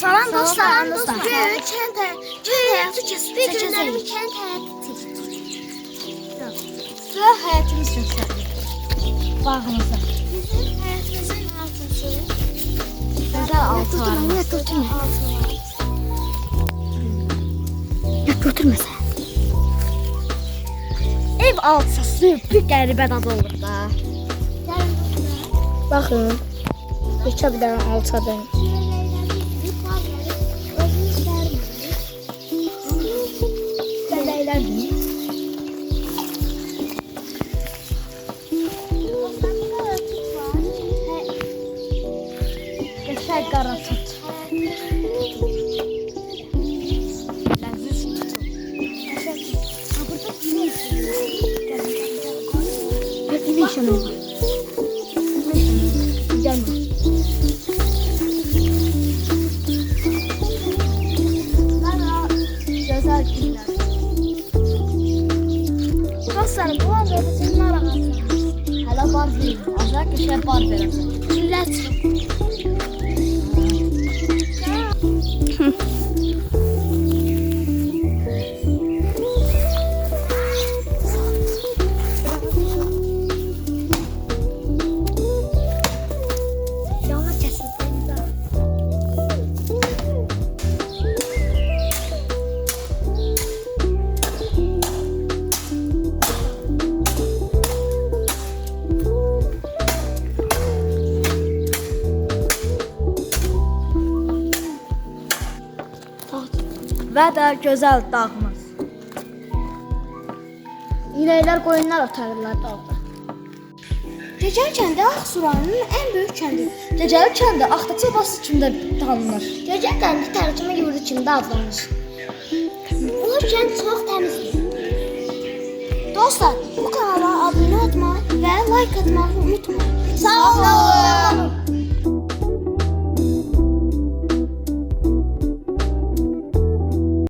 Salam dostlar. Kənd həyatı keçəcək. Kənd həyatı Size hayatımız gösterdik. Bağımızda. bizim həyatımızın altısı. Güzel altı var. Götürmə sən. Ev altısı bir qəribə dad olur da. Baxın. Yekə bir dənə alçadır. Bebeklerdir. Geçer kara tut. Leziz tutu. Bir işim var. Gelme. Güzel günler. Dostlarım, bu anda bizim arabası. Hala bar değil. Azar geçer bar vereceğim. Millət Yana kəsildi. Ve de güzel dağımız. İnəklər, qoyunlar otarırlar dağda. Gecəl kəndi Ağsuranın ən böyük kəndidir. Gecəli kəndə Axtaçı bası kimdə tanınır? Gecəl kəndi tərcümə yurdu kimi də adlanır. Bunlar kənd çox təmizdir. Dostlar, bu kanala abunə olmayı və like atmağı unutmayın. Sağ olun.